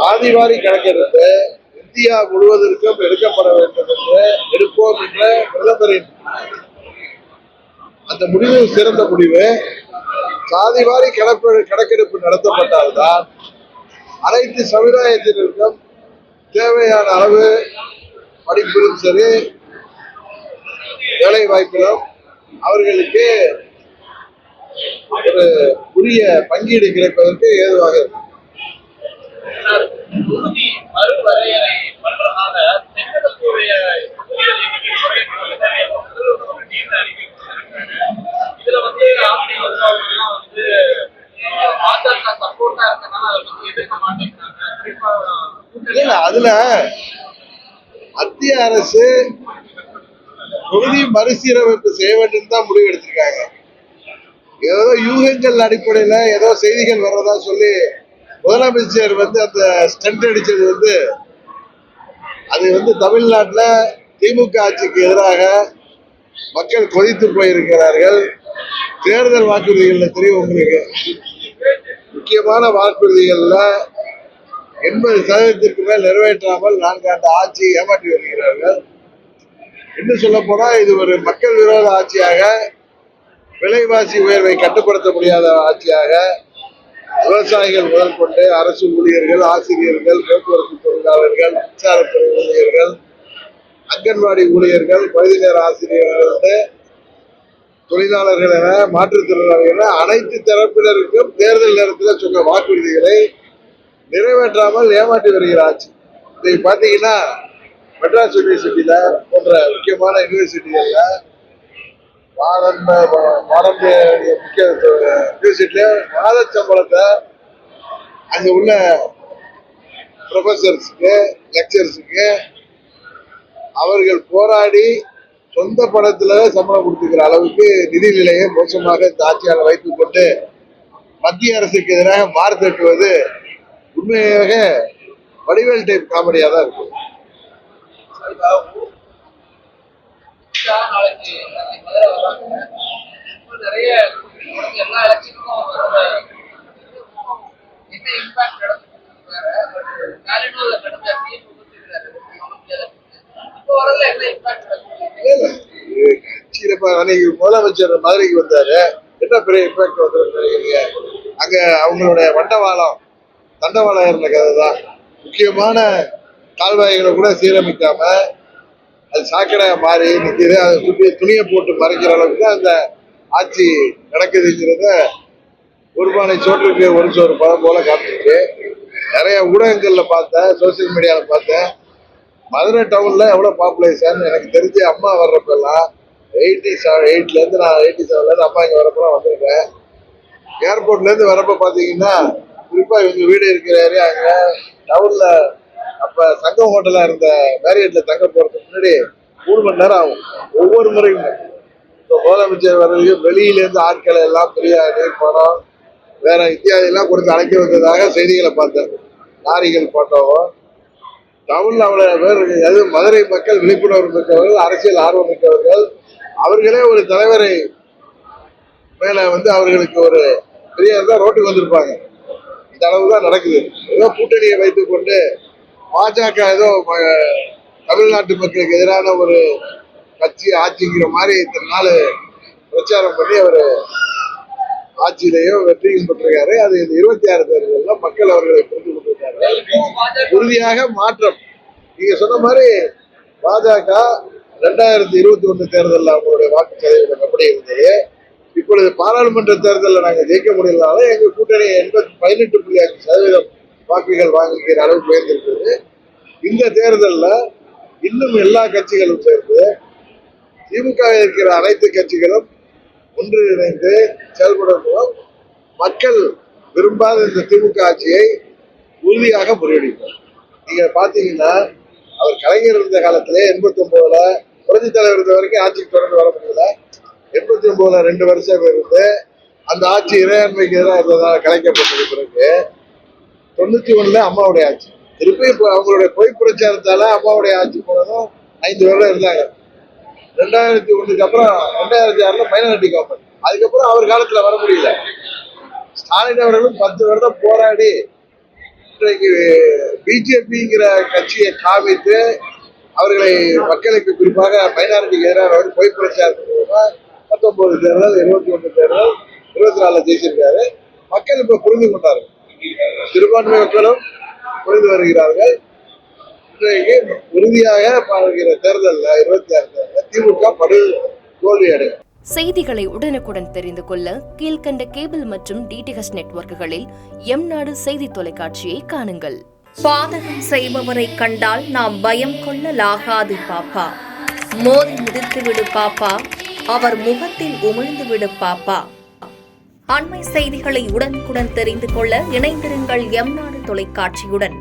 சாதிவாரி கணக்கெடுப்பு இந்தியா முழுவதற்கும் எடுக்கப்பட வேண்டும் என்று எடுப்போம் என்ற பிரதமரின் அந்த முடிவு சிறந்த முடிவு. சாதிவாரி கணக்கெடுப்பு நடத்தப்பட்டால்தான் அனைத்து சமுதாயத்தினருக்கும் தேவையான அளவு படிப்பிலும் சரி வேலை வாய்ப்பிலும் அவர்களுக்கு ஒரு உரிய பங்கீடு கிடைப்பதற்கு ஏதுவாக இருக்கும். அதுல மத்திய அரசு தொகுதி மறுசீரமைப்பு செய்ய வேண்டும் தான் முடிவு எடுத்திருக்காங்க. ஏதோ யூகங்கள் அடிப்படையில ஏதோ செய்திகள் வர்றதா சொல்லி முதலமைச்சர் அந்த ஸ்டண்ட் அடிச்சது அது தமிழ்நாட்டில் திமுக ஆட்சிக்கு எதிராக மக்கள் கொதித்து போயிருக்கிறார்கள். தேர்தல் வாக்குறுதிகள் தெரியும் உங்களுக்கு, முக்கியமான வாக்குறுதிகள்ல 80% மேல் நிறைவேற்றாமல் 4 ஆண்டு ஆட்சி ஏமாற்றி வருகிறார்கள். இன்னும் சொல்ல போனா இது ஒரு மக்கள் விரோத ஆட்சியாக, விலைவாசி உயர்வை கட்டுப்படுத்த முடியாத ஆட்சியாக, விவசாயிகள் முதல் கொண்டு அரசு ஊழியர்கள், ஆசிரியர்கள், போக்குவரத்து தொழிலாளர்கள், மின்சாரத்துறை ஊழியர்கள், அங்கன்வாடி ஊழியர்கள், பகுதி நேர ஆசிரியர்கள், தொழிலாளர்கள் என மாற்றுத்திறனாளிகள் என அனைத்து தரப்பினருக்கும் தேர்தல் நேரத்தில் சொன்ன வாக்குறுதிகளை நிறைவேற்றாமல் ஏமாற்றி வருகிற ஆட்சி. இதை பார்த்தீங்கன்னா மெட்ராஸ் யூனிவர்சிட்டியில போன்ற முக்கியமான யூனிவர்சிட்டிகள்ல பாரம்பரிய முக்கிய யூனிவர்சிட்டியில மாத சம்பளத்தை அங்க உள்ள ப்ரொஃபசர்ஸுக்கு, லெக்சர்ஸுக்கு அவர்கள் போராடி சொந்த பணத்துல சம்பளம் கொடுத்துக்கிற அளவுக்கு நிதி நிலையை மோசமாக இந்த ஆட்சியாளர் வைத்துக் கொண்டு மத்திய அரசுக்கு எதிராக மார்த்தட்டுவது உண்மையாக வடிவேல் டைப் காமெடியா தான் இருக்கு. முதலமைச்சர் மதுரைக்கு வந்தாரு, என்ன பெரிய இம்பாக்ட் வந்து அங்க அவங்களுடைய தண்டவாளம் இருந்த கதை தான். முக்கியமான கால்வாய்களை கூட சீரமைக்காம அது சாக்கடையா மாறி நிற்கிது. அதை சுற்றி துணியை போட்டு மறைக்கிற அளவுக்கு அந்த ஆட்சி நடக்குதுங்கிறத ஒருபானை சோற்றுக்கு ஒரு சோறு பழம் போல காமிச்சு நிறைய ஊடகங்கள்ல பார்த்தேன், சோசியல் மீடியால பார்த்தேன். மதுரை டவுன்ல எவ்வளவு பாப்புலேஷன் எனக்கு தெரிஞ்சு அம்மா வர்றப்பெல்லாம் 87 இருந்து நான் 87ல இருந்து அம்மா இங்க வரப்பெல்லாம் வந்திருக்கேன். ஏர்போர்ட்ல இருந்து வரப்ப பாத்தீங்கன்னா குறிப்பா இவங்க வீடு இருக்கிற ஏரியா அங்க டவுன்ல அப்ப சங்கம் ஹோட்டலா இருந்த மேரியட்ல தங்க போறதுக்கு முன்னாடி 3 மணி நேரம் ஆகும் ஒவ்வொரு முறையும். இப்போ முதலமைச்சர் வர்றதுக்கு வெளியில இருந்து ஆட்களை எல்லாம் பிரியாணி, பணம், வேற இத்தியாதி எல்லாம் கொடுத்து அழைக்க வந்ததாக செய்திகளை பார்த்தேன். லாரிகள் போட்டோம். டவுன்ல அவ்வளவு பேர் இருக்கு. அது மதுரை மக்கள் விழிப்புணர்வு மிக்கவர்கள், அரசியல் ஆர்வம் மிக்கவர்கள். அவர்களே ஒரு தலைவரை மேல அவர்களுக்கு ஒரு பெரிய ரோட்டுக்கு வந்திருப்பாங்க. இந்த அளவுதான் நடக்குது. ஏதோ கூட்டணியை வைத்துக் கொண்டு பாஜக ஏதோ தமிழ்நாட்டு மக்களுக்கு எதிரான ஒரு கட்சி ஆட்சிங்கிற மாதிரி இத்தனை நாள் பிரச்சாரம் பண்ணி அவர் ஆட்சியிலேயோ வெற்றியும் பெற்றிருக்காரு. அது இந்த 26 தேர்தலில் மக்கள் அவர்களை புரிந்து கொண்டிருக்காரு. உறுதியாக மாற்றம். நீங்க சொன்ன மாதிரி பாஜக 2021 தேர்தலில் அவங்களுடைய வாக்கு சதவீதம் எப்படி இருந்தது, இப்பொழுது பாராளுமன்ற தேர்தலில் நாங்கள் ஜெயிக்க முடியலனால எங்க கூட்டணி 18.5% வாக்குகள் வாங்குகிற அளவுக்கு உயர்ந்திருக்கிறது. இந்த தேர்தலில் இன்னும் எல்லா கட்சிகளும் சேர்ந்து திமுக இருக்கிற அனைத்து கட்சிகளும் ஒன்றிணைந்து செயல்படும் மூலம் மக்கள் விரும்பாத இந்த திமுக ஆட்சியை உறுதியாக முறியடிப்போம். நீங்க பாத்தீங்கன்னா அவர் கலைஞர் இருந்த காலத்திலே 89ல புரட்சி தலைவர் இருந்த வரைக்கும் ஆட்சிக்கு தொடர்ந்து வர முடியல. 89ல 2 வருஷம் இருந்து அந்த ஆட்சி இறையாண்மைக்கு எதிராக இருந்ததால் கலைக்கப்பட்டது. பிறகு 91ல அம்மாவுடைய ஆட்சி, திருப்பி இப்போ அவங்களுடைய பொய் பிரச்சாரத்தால அம்மாவுடைய ஆட்சி போனதும் 5 வருடம் இருந்தாங்க. 2001க்கு அப்புறம் 2006ல மைனாரிட்டி கவர்மெண்ட். அதுக்கப்புறம் அவர் காலத்துல வர முடியல. ஸ்டாலின் அவர்களும் 10 வருடம் போராடி இன்றைக்கு பிஜேபிங்கிற கட்சியை காமித்து அவர்களை மக்களுக்கு குறிப்பாக மைனாரிட்டிக்கு எதிராக பொய் பிரச்சாரம் 19 தேர்தல் 21 தேர்தல் 24 ஜெயிச்சிருக்காரு. மக்கள் இப்ப புரிந்து கொண்டார்கள், சிறுபான்மை மக்களும் புரிந்து வருகிறார்கள். இன்றைக்கு உறுதியாக பார்க்கிற தேர்தலில் 26 தேர்தல் திமுக படு தோல்வி அடையும். செய்திகளை உடனுக்குடன் தெரிந்து கொள்ள கீழ்கண்ட கேபிள் மற்றும் டிடிஹெச் நெட்வொர்க்குகளில் எம்நாடு செய்தி தொலைக்காட்சியை காணுங்கள். பாதகம் செய்பவரை கண்டால் நாம் பயம் கொள்ளலாகாது பாப்பா. மோதி மிதித்துவிடு பாப்பா, அவர் முகத்தில் உமிழ்ந்து விடு பாப்பா. அண்மை செய்திகளை உடனுக்குடன் தெரிந்து கொள்ள இணைந்திருங்கள் எம்நாடு தொலைக்காட்சியுடன்.